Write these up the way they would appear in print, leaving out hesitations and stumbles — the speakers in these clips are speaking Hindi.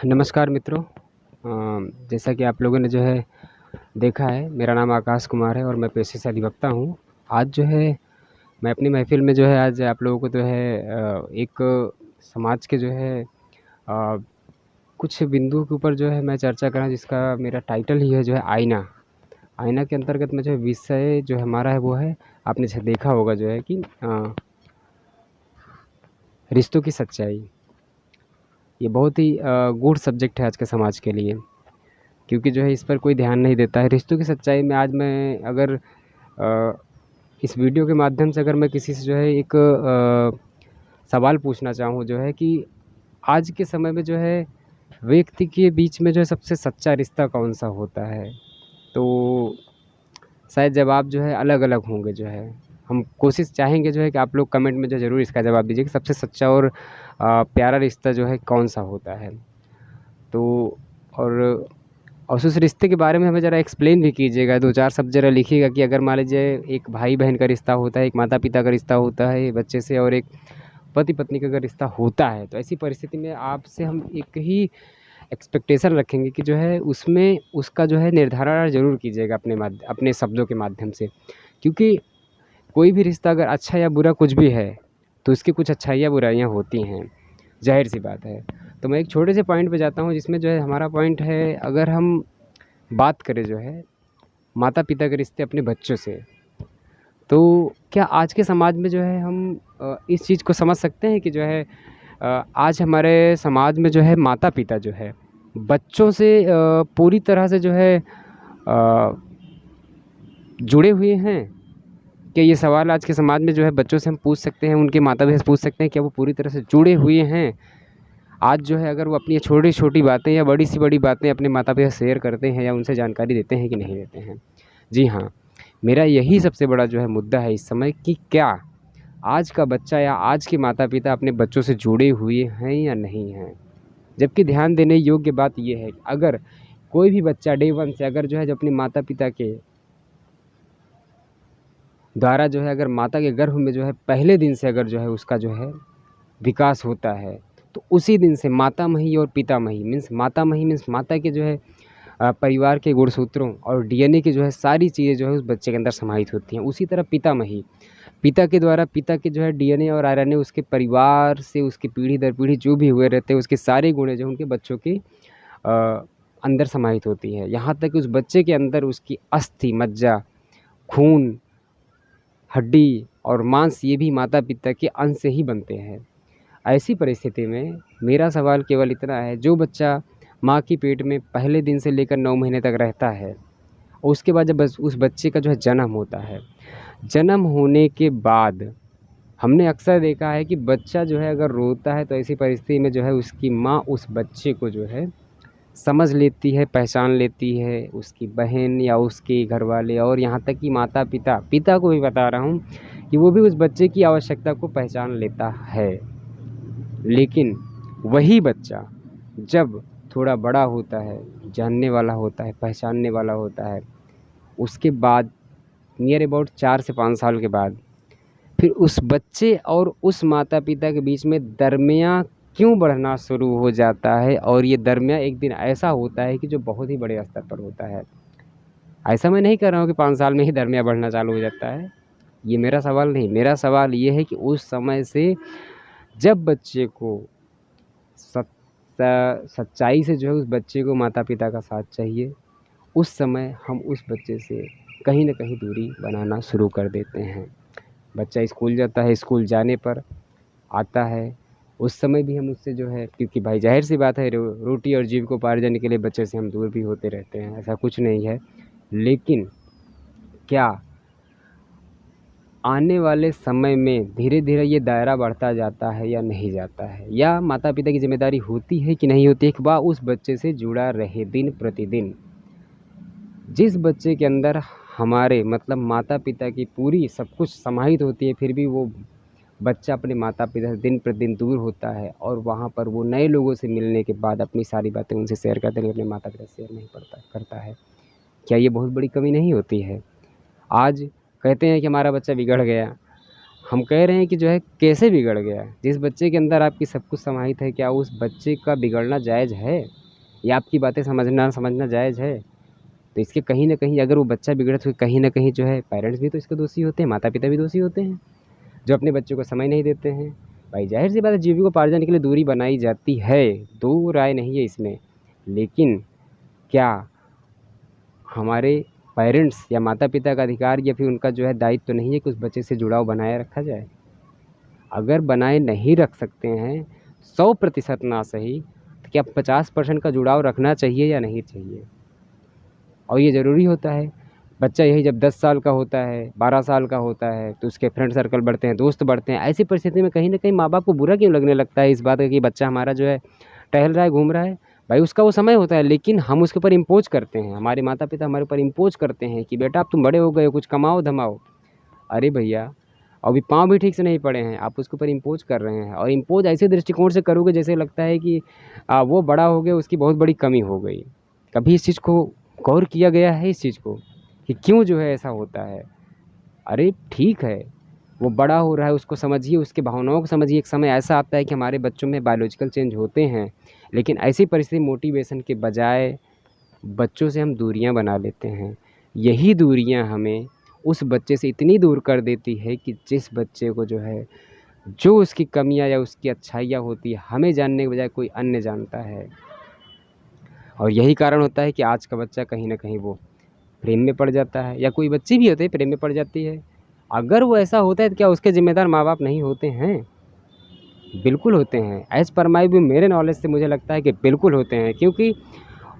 नमस्कार मित्रों। जैसा कि आप लोगों ने जो है देखा है, मेरा नाम आकाश कुमार है और मैं पेशे से अधिवक्ता हूँ। आज जो है मैं अपनी महफ़िल में जो है आज आप लोगों को जो है एक समाज के जो है कुछ बिंदुओं के ऊपर जो है मैं चर्चा कर रहा हूँ, जिसका मेरा टाइटल ही है जो है आईना। आईना के अंतर्गत में जो विषय जो हमारा है वो है, आपने जैसे देखा होगा जो है कि रिश्तों की सच्चाई। ये बहुत ही गूढ़ सब्जेक्ट है आज के समाज के लिए, क्योंकि जो है इस पर कोई ध्यान नहीं देता है। रिश्तों की सच्चाई में आज मैं अगर इस वीडियो के माध्यम से अगर मैं किसी से जो है एक सवाल पूछना चाहूँ जो है कि आज के समय में जो है व्यक्ति के बीच में जो है सबसे सच्चा रिश्ता कौन सा होता है, तो शायद जवाब जो है अलग-अलग होंगे। जो है हम कोशिश चाहेंगे जो है कि आप लोग कमेंट में जो ज़रूर इसका जवाब दीजिए कि सबसे सच्चा और प्यारा रिश्ता जो है कौन सा होता है। तो और उस रिश्ते के बारे में हमें ज़रा एक्सप्लेन भी कीजिएगा, 2-4 शब्द ज़रा लिखिएगा कि अगर मान लीजिए एक भाई-बहन का रिश्ता होता है, एक माता-पिता का रिश्ता होता है बच्चे से, और एक पति-पत्नी का अगर रिश्ता होता है, तो ऐसी परिस्थिति में आपसे हम एक ही एक्सपेक्टेशन रखेंगे कि जो है उसमें उसका जो है निर्धारण ज़रूर कीजिएगा अपने शब्दों के माध्यम से। क्योंकि कोई भी रिश्ता अगर अच्छा या बुरा कुछ भी है, तो उसकी कुछ अच्छाइयाँ बुराइयाँ होती हैं, ज़ाहिर-सी बात है। तो मैं एक छोटे से पॉइंट पे जाता हूँ, जिसमें जो है हमारा पॉइंट है, अगर हम बात करें जो है माता-पिता के रिश्ते अपने बच्चों से, तो क्या आज के समाज में जो है हम इस चीज़ को समझ सकते हैं कि जो है आज हमारे समाज में जो है माता-पिता जो है बच्चों से पूरी तरह से जो है जुड़े हुए हैं? क्या ये सवाल आज के समाज में जो है बच्चों से हम पूछ सकते हैं, उनके माता-पिता से पूछ सकते हैं, क्या वो पूरी तरह से जुड़े हुए हैं? आज जो है अगर वो अपनी छोटी-छोटी बातें या बड़ी से बड़ी बातें अपने माता-पिता से शेयर करते हैं या उनसे जानकारी देते हैं कि नहीं देते हैं? जी हाँ, मेरा यही सबसे बड़ा जो है मुद्दा है इस समय कि क्या आज का बच्चा या आज के माता-पिता अपने बच्चों से जुड़े हुए हैं या नहीं हैं? जबकि ध्यान देने योग्य बात ये है, अगर कोई भी बच्चा डे 1 से अगर जो है अपने माता-पिता के द्वारा जो है अगर माता के गर्भ में जो है पहले दिन से अगर जो है उसका जो है विकास होता है, तो उसी दिन से मातामही और पितामही मीन्स मातामही मीन्स माता के जो है परिवार के गुणसूत्रों और डीएनए की जो है सारी चीज़ें जो है उस बच्चे के अंदर समाहित होती हैं। उसी तरह पितामही, पिता के द्वारा पिता के जो है डीएनए और आरएनए उसके परिवार से उसकी पीढ़ी दर पीढ़ी जो भी हुए रहते हैं, उसके सारे गुण जो हैं उनके बच्चों के अंदर समाहित होती है। यहाँ तक कि उस बच्चे के अंदर उसकी अस्थि, मज्जा, खून, हड्डी और मांस ये भी माता-पिता के अंश से ही बनते हैं। ऐसी परिस्थिति में मेरा सवाल केवल इतना है, जो बच्चा माँ के पेट में पहले दिन से लेकर 9 महीने तक रहता है और उसके बाद जब बस उस बच्चे का जो है जन्म होता है, जन्म होने के बाद हमने अक्सर देखा है कि बच्चा जो है अगर रोता है, तो ऐसी परिस्थिति में जो है उसकी माँ उस बच्चे को जो है समझ लेती है, पहचान लेती है, उसकी बहन या उसके घरवाले और यहाँ तक कि माता-पिता, पिता को भी बता रहा हूँ कि वो भी उस बच्चे की आवश्यकता को पहचान लेता है। लेकिन वही बच्चा जब थोड़ा बड़ा होता है, जानने वाला होता है, पहचानने वाला होता है, उसके बाद नियर अबाउट 4 से 5 साल के बाद फिर उस बच्चे और उस माता-पिता के बीच में दरमियाँ क्यों बढ़ना शुरू हो जाता है, और ये दरमियाँ एक दिन ऐसा होता है कि जो बहुत ही बड़े स्तर पर होता है। ऐसा मैं नहीं कह रहा हूँ कि 5 साल में ही दरमियाँ बढ़ना चालू हो जाता है, ये मेरा सवाल नहीं। मेरा सवाल ये है कि उस समय से जब बच्चे को सच्चाई से जो है उस बच्चे को माता-पिता का साथ चाहिए, उस समय हम उस बच्चे से कहीं न कहीं दूरी बनाना शुरू कर देते हैं। बच्चा स्कूल जाता है, स्कूल जाने पर आता है, उस समय भी हम उससे जो है, क्योंकि भाई ज़ाहिर-सी बात है रोटी और जीविकोपार्जन के लिए बच्चे से हम दूर भी होते रहते हैं, ऐसा कुछ नहीं है। लेकिन क्या आने वाले समय में धीरे-धीरे ये दायरा बढ़ता जाता है या नहीं जाता है? या माता-पिता की ज़िम्मेदारी होती है कि नहीं होती है कि वह उस बच्चे से जुड़ा रहे दिन प्रतिदिन? जिस बच्चे के अंदर हमारे मतलब माता-पिता की पूरी सब कुछ समाहित होती है, फिर भी वो बच्चा अपने माता-पिता से दिन प्रतिदिन दूर होता है और वहाँ पर वो नए लोगों से मिलने के बाद अपनी सारी बातें उनसे शेयर करता है, लेकिन अपने माता-पिता से शेयर नहीं करता है। क्या ये बहुत बड़ी कमी नहीं होती है? आज कहते हैं कि हमारा बच्चा बिगड़ गया, हम कह रहे हैं कि जो है कैसे बिगड़ गया? जिस बच्चे के अंदर आपकी सब कुछ समाहित है, क्या उस बच्चे का बिगड़ना जायज़ है? या आपकी बातें समझना समझना जायज़ है? तो इसके कहीं न कहीं अगर वो बच्चा बिगड़े तो कहीं न कहीं जो है पेरेंट्स भी तो इसके दोषी होते हैं, माता-पिता भी दोषी होते हैं, जो अपने बच्चों को समय नहीं देते हैं। भाई ज़ाहिर-सी बात है जीविकोपार्जन के लिए दूरी बनाई जाती है, दो राय नहीं है इसमें। लेकिन क्या हमारे पेरेंट्स या माता-पिता का अधिकार या फिर उनका जो है दायित्व तो नहीं है कि उस बच्चे से जुड़ाव बनाए रखा जाए? अगर बनाए नहीं रख सकते हैं, 100% ना सही, तो क्या 50% का जुड़ाव रखना चाहिए या नहीं चाहिए? और ये ज़रूरी होता है। बच्चा यही जब 10 साल का होता है, 12 साल का होता है, तो उसके फ्रेंड सर्कल बढ़ते हैं, दोस्त बढ़ते हैं। ऐसी परिस्थिति में कहीं न कहीं माँ-बाप को बुरा क्यों लगने लगता है इस बात का कि बच्चा हमारा जो है टहल रहा है, घूम रहा है? भाई उसका वो समय होता है, लेकिन हम उसके ऊपर इम्पोज़ करते हैं। हमारे माता-पिता हमारे ऊपर इम्पोज़ करते हैं कि बेटा अब तुम बड़े हो गए हो, कुछ कमाओ-धमाओ। अरे भैया, अभी पाँव भी ठीक से नहीं पड़े हैं, आप उसके ऊपर इम्पोज़ कर रहे हैं और इम्पोज़ ऐसे दृष्टिकोण से करोगे जैसे लगता है कि वो बड़ा हो गया, उसकी बहुत बड़ी कमी हो गई। कभी इस चीज़ को गौर किया गया है इस चीज़ को कि क्यों जो है ऐसा होता है? अरे ठीक है, वो बड़ा हो रहा है, उसको समझिए, उसकी भावनाओं को समझिए। एक समय ऐसा आता है कि हमारे बच्चों में बायोलॉजिकल चेंज होते हैं, लेकिन ऐसी परिस्थिति मोटिवेशन के बजाय बच्चों से हम दूरियां बना लेते हैं। यही दूरियां हमें उस बच्चे से इतनी दूर कर देती है कि जिस बच्चे को जो है जो उसकी कमियां या उसकी अच्छाइयाँ होती है हमें जानने के बजाय कोई अन्य जानता है। और यही कारण होता है कि आज का बच्चा कहीं ना कहीं वो प्रेम में पड़ जाता है, या कोई बच्ची भी होती है प्रेम में पड़ जाती है। अगर वो ऐसा होता है तो क्या उसके ज़िम्मेदार माँ-बाप नहीं होते हैं? बिल्कुल होते हैं। ऐज़ पर माय व्यू, मेरे नॉलेज से मुझे लगता है कि बिल्कुल होते हैं, क्योंकि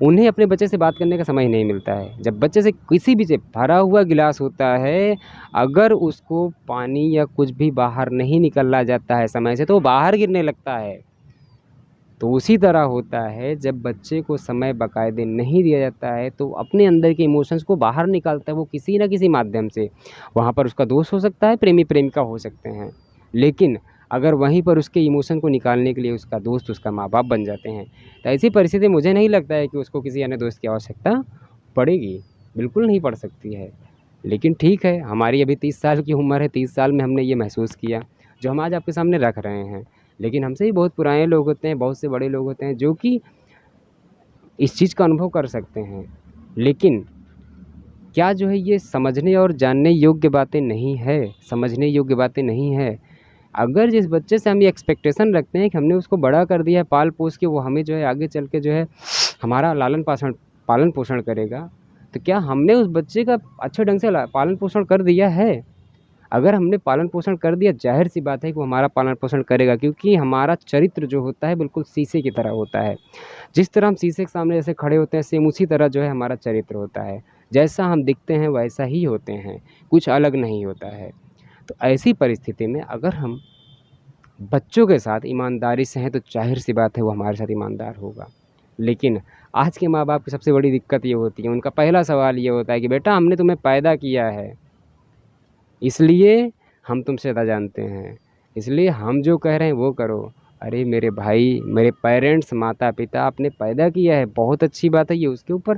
उन्हें अपने बच्चे से बात करने का समय ही नहीं मिलता है। जब बच्चे से किसी भी से भरा हुआ गिलास होता है, अगर उसको पानी या कुछ भी बाहर नहीं निकाला जाता है समय से, तो वो बाहर गिरने लगता है। तो उसी तरह होता है, जब बच्चे को समय बाकायदे नहीं दिया जाता है तो अपने अंदर के इमोशंस को बाहर निकालता है वो किसी न किसी माध्यम से। वहाँ पर उसका दोस्त हो सकता है, प्रेमी प्रेमिका हो सकते हैं, लेकिन अगर वहीं पर उसके इमोशन को निकालने के लिए उसका दोस्त उसका माँ बाप बन जाते हैं, तो ऐसी परिस्थिति मुझे नहीं लगता है कि उसको किसी अन्य दोस्त की आवश्यकता पड़ेगी। बिल्कुल नहीं पड़ सकती है। लेकिन ठीक है, हमारी अभी 30 साल की उम्र है, 30 साल में हमने ये महसूस किया जो हम आज आपके सामने रख रहे हैं। लेकिन हमसे भी बहुत पुराने लोग होते हैं, बहुत से बड़े लोग होते हैं जो कि इस चीज़ का अनुभव कर सकते हैं। लेकिन क्या जो है ये समझने और जानने योग्य बातें नहीं है, समझने योग्य बातें नहीं है। अगर जिस बच्चे से हम ये एक्सपेक्टेशन रखते हैं कि हमने उसको बड़ा कर दिया है, पाल-पोस के, वो हमें जो है आगे चल के जो है हमारा पालन-पोषण करेगा, तो क्या हमने उस बच्चे का अच्छे ढंग से पालन-पोषण कर दिया है? अगर हमने पालन-पोषण कर दिया, ज़ाहिर-सी बात है कि वो हमारा पालन-पोषण करेगा, क्योंकि हमारा चरित्र जो होता है बिल्कुल शीशे की तरह होता है। जिस तरह हम शीशे के सामने जैसे खड़े होते हैं, सेम उसी तरह जो है हमारा चरित्र होता है। जैसा हम दिखते हैं वैसा ही होते हैं, कुछ अलग नहीं होता है। तो ऐसी परिस्थिति में अगर हम बच्चों के साथ ईमानदारी से हैं तो ज़ाहिर-सी बात है वो हमारे साथ ईमानदार होगा। लेकिन आज के माँ-बाप की सबसे बड़ी दिक्कत ये होती है, उनका पहला सवाल ये होता है कि बेटा हमने तुम्हें पैदा किया है, इसलिए हम तुमसे ज़्यादा जानते हैं, इसलिए हम जो कह रहे हैं वो करो। अरे मेरे भाई, मेरे पेरेंट्स, माता-पिता आपने पैदा किया है, बहुत अच्छी बात है, ये उसके ऊपर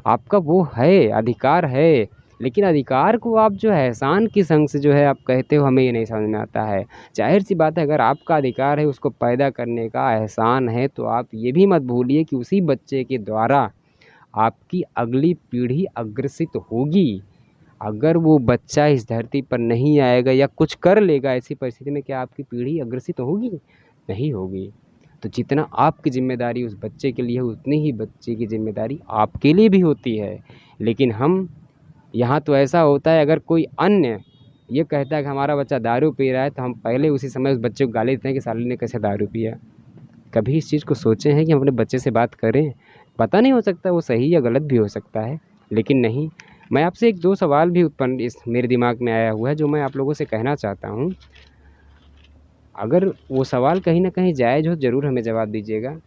आपका वो है, अधिकार है। लेकिन अधिकार को आप जो है एहसान किस अंग से जो है आप कहते हो, हमें ये नहीं समझ में आता है। ज़ाहिर-सी बात है अगर आपका अधिकार है उसको पैदा करने का, एहसान है, तो आप ये भी मत भूलिए कि उसी बच्चे के द्वारा आपकी अगली पीढ़ी अग्रसित होगी। अगर वो बच्चा इस धरती पर नहीं आएगा या कुछ कर लेगा, ऐसी परिस्थिति में क्या आपकी पीढ़ी अग्रसित होगी? नहीं होगी। तो जितना आपकी ज़िम्मेदारी उस बच्चे के लिए है, उतनी ही बच्चे की ज़िम्मेदारी आपके लिए भी होती है। लेकिन हम यहाँ तो ऐसा होता है, अगर कोई अन्य ये कहता है कि हमारा बच्चा दारू पी रहा है, तो हम पहले उसी समय उस बच्चे को गाली देते हैं कि साले ने कैसे दारू पिया। कभी इस चीज़ को सोचे हैं कि हम अपने बच्चे से बात करें? पता नहीं, हो सकता है वो सही या गलत भी हो सकता है, लेकिन नहीं। मैं आपसे 1-2 सवाल भी उत्पन्न इस मेरे दिमाग में आया हुआ है जो मैं आप लोगों से कहना चाहता हूँ। अगर वो सवाल कहीं न कहीं जायज़ हो, ज़रूर हमें जवाब दीजिएगा।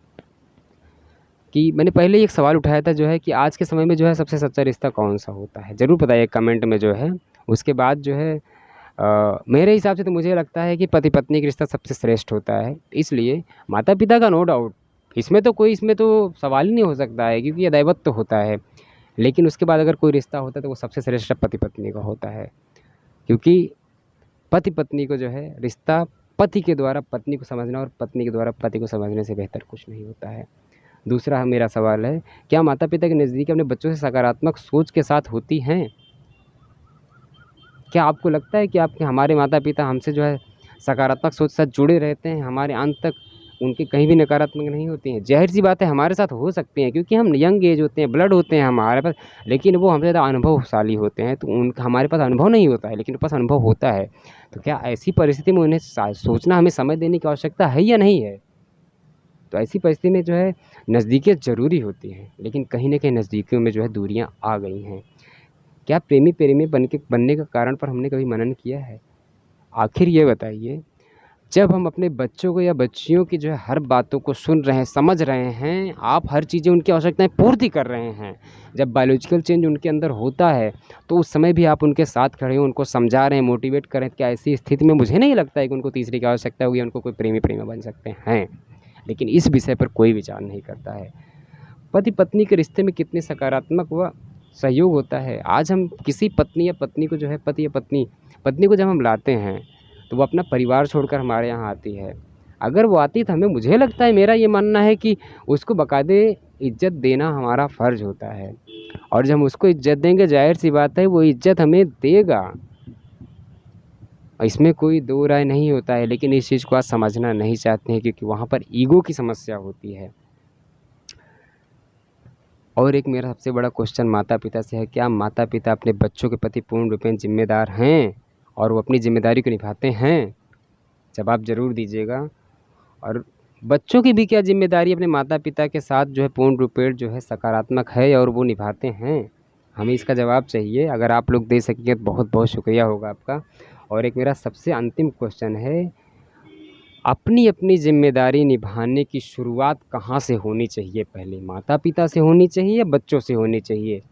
कि मैंने पहले एक सवाल उठाया था जो है कि आज के समय में जो है सबसे सच्चा रिश्ता कौन-सा होता है? ज़रूर बताइए कमेंट में जो है। उसके बाद जो है मेरे हिसाब से तो मुझे लगता है कि पति-पत्नी का रिश्ता सबसे श्रेष्ठ होता है। इसलिए माता-पिता का नो डाउट, इसमें तो सवाल ही नहीं हो सकता है, क्योंकि ये दैवत्व तो होता है। लेकिन उसके बाद अगर कोई रिश्ता होता है तो वो सबसे श्रेष्ठ पति-पत्नी का होता है। क्योंकि पति पत्नी को जो है रिश्ता पति के द्वारा पत्नी को समझना और पत्नी के द्वारा पति को समझने से बेहतर कुछ नहीं होता है। दूसरा मेरा सवाल है, क्या माता पिता के नज़दीक अपने बच्चों से सकारात्मक सोच के साथ होती हैं? क्या आपको लगता है कि आपके हमारे माता पिता हमसे जो है सकारात्मक सोच के साथ जुड़े रहते हैं, हमारे अंत तक उनकी कहीं भी नकारात्मक नहीं होती हैं? ज़ाहिर सी बात है हमारे साथ हो सकती हैं, क्योंकि हम यंग एज होते हैं, ब्लड होते हैं हमारे पास, लेकिन वो हमसे ज़्यादा अनुभवशाली होते हैं, तो उनका हमारे पास अनुभव नहीं होता है, लेकिन उनके पास अनुभव होता है। तो क्या ऐसी परिस्थिति में उन्हें सोचना, हमें समय देने की आवश्यकता है या नहीं है? तो ऐसी परिस्थिति में जो है नज़दीकियाँ ज़रूरी होती हैं, लेकिन कहीं न कहीं नज़दीकियों में जो है दूरियाँ आ गई हैं। क्या प्रेमी प्रेमी बनने का कारण पर हमने कभी मनन किया है? आखिर ये बताइए, जब हम अपने बच्चों को या बच्चियों की जो है हर बातों को सुन रहे हैं, समझ रहे हैं, आप हर चीज़ें उनकी आवश्यकताएँ पूर्ति कर रहे हैं, जब बायोलॉजिकल चेंज उनके अंदर होता है, तो उस समय भी आप उनके साथ खड़े हो, उनको समझा रहे हैं, मोटिवेट कर रहे हैं, क्या ऐसी स्थिति में मुझे नहीं लगता है कि उनको तीसरे की आवश्यकता होगी, उनको कोई प्रेमी प्रेमी बन सकते हैं। लेकिन इस विषय पर कोई विचार नहीं करता है। पति पत्नी के रिश्ते में कितने सकारात्मक व सहयोग होता है। आज हम किसी पत्नी या पत्नी को जो है पति या पत्नी पत्नी को जब हम लाते हैं, तो वो अपना परिवार छोड़कर हमारे यहाँ आती है। अगर वो आती है तो हमें, मुझे लगता है, मेरा ये मानना है कि उसको बाकायदे इज़्ज़त देना हमारा फ़र्ज़ होता है, और जब हम उसको इज़्ज़त देंगे, ज़ाहिर-सी बात है वो इज़्ज़त हमें देगा। इसमें कोई दो राय नहीं होता है, लेकिन इस चीज़ को आज समझना नहीं चाहते हैं, क्योंकि वहाँ पर ईगो की समस्या होती है। और एक मेरा सबसे बड़ा क्वेश्चन माता-पिता से है, क्या माता-पिता अपने बच्चों के प्रति पूर्ण रूपेण ज़िम्मेदार हैं और वो अपनी ज़िम्मेदारी को निभाते हैं? जवाब ज़रूर दीजिएगा। और बच्चों की भी क्या ज़िम्मेदारी अपने माता-पिता के साथ जो है पूर्ण रूपेण जो है सकारात्मक है और वो निभाते हैं? हमें इसका जवाब चाहिए। अगर आप लोग दे सकेंगे तो बहुत-बहुत शुक्रिया होगा आपका। और एक मेरा सबसे अंतिम क्वेश्चन है, अपनी अपनी ज़िम्मेदारी निभाने की शुरुआत कहाँ से होनी चाहिए पहले? माता-पिता से होनी चाहिए या बच्चों से होनी चाहिए?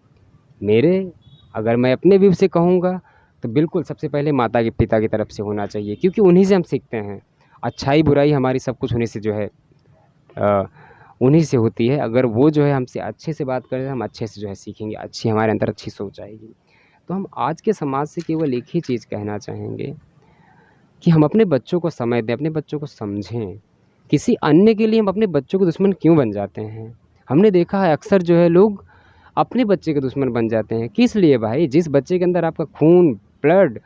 मेरे अगर मैं अपने व्यू से कहूँगा, तो बिल्कुल सबसे पहले माता के पिता की तरफ से होना चाहिए, क्योंकि उन्हीं से हम सीखते हैं। अच्छाई बुराई हमारी सब कुछ उन्हीं से जो है अ, उन्हीं से होती है। अगर वो जो है हमसे अच्छे से बात करें, हम अच्छे से जो है सीखेंगे, अच्छी हमारे अंदर अच्छी सोच आएगी। तो हम आज के समाज से केवल एक ही चीज़ कहना चाहेंगे कि हम अपने बच्चों को समय दें, अपने बच्चों को समझें। किसी अन्य के लिए हम अपने बच्चों के दुश्मन क्यों बन जाते हैं? हमने देखा है अक्सर जो है लोग अपने बच्चे के दुश्मन बन जाते हैं। किस लिए भाई? जिस बच्चे के अंदर आपका खून, ब्लड,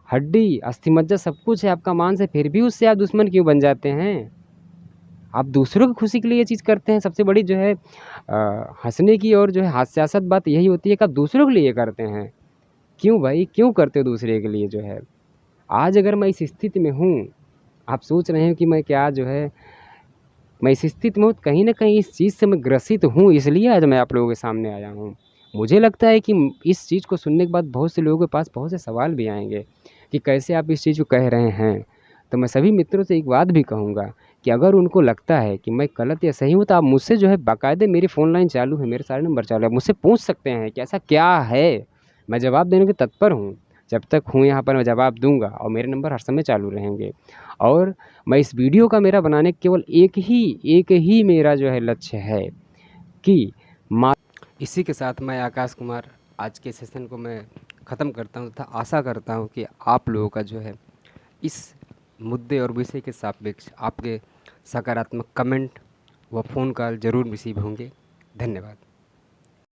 हड्डी, अस्थि मज्जा सब कुछ है, आपका मांस है, फिर भी उससे आप दुश्मन क्यों बन जाते हैं? आप दूसरों की खुशी के लिए ये चीज़ करते हैं। सबसे बड़ी जो है हँसने की और जो है हास्यास्पद बात यही होती है कि आप दूसरों के लिए करते हैं। क्यों भाई? क्यों करते हो दूसरे के लिए जो है? आज अगर मैं इस स्थिति में हूँ, आप सोच रहे हैं कि मैं क्या जो है मैं इस स्थिति में हूँ, कहीं न कहीं इस चीज़ से मैं ग्रसित हूँ, इसलिए आज मैं आप लोगों के सामने आया हूँ। मुझे लगता है कि इस चीज़ को सुनने के बाद बहुत से लोगों के पास बहुत से सवाल भी आएँगे कि कैसे आप इस चीज़ को कह रहे हैं। तो मैं सभी मित्रों से एक बात भी कहूँगा कि अगर उनको लगता है कि मैं गलत या सही हूँ, तो आप मुझसे जो है बाकायदे, मेरी फ़ोन लाइन चालू है, मेरे सारे नंबर चालू है, मुझसे पूछ सकते हैं कि ऐसा क्या है? मैं जवाब देने को तत्पर हूँ। जब तक हूँ यहाँ पर मैं जवाब दूँगा और मेरे नंबर हर समय चालू रहेंगे। और मैं इस वीडियो का मेरा बनाने केवल एक ही मेरा जो है लक्ष्य है कि मा इसी के साथ मैं आकाश कुमार आज के सेशन को मैं ख़त्म करता हूँ तथा आशा करता हूँ कि आप लोगों का जो है इस मुद्दे और विषय के सापेक्ष आपके सकारात्मक कमेंट व फ़ोन कॉल ज़रूर रिसीव होंगे। धन्यवाद।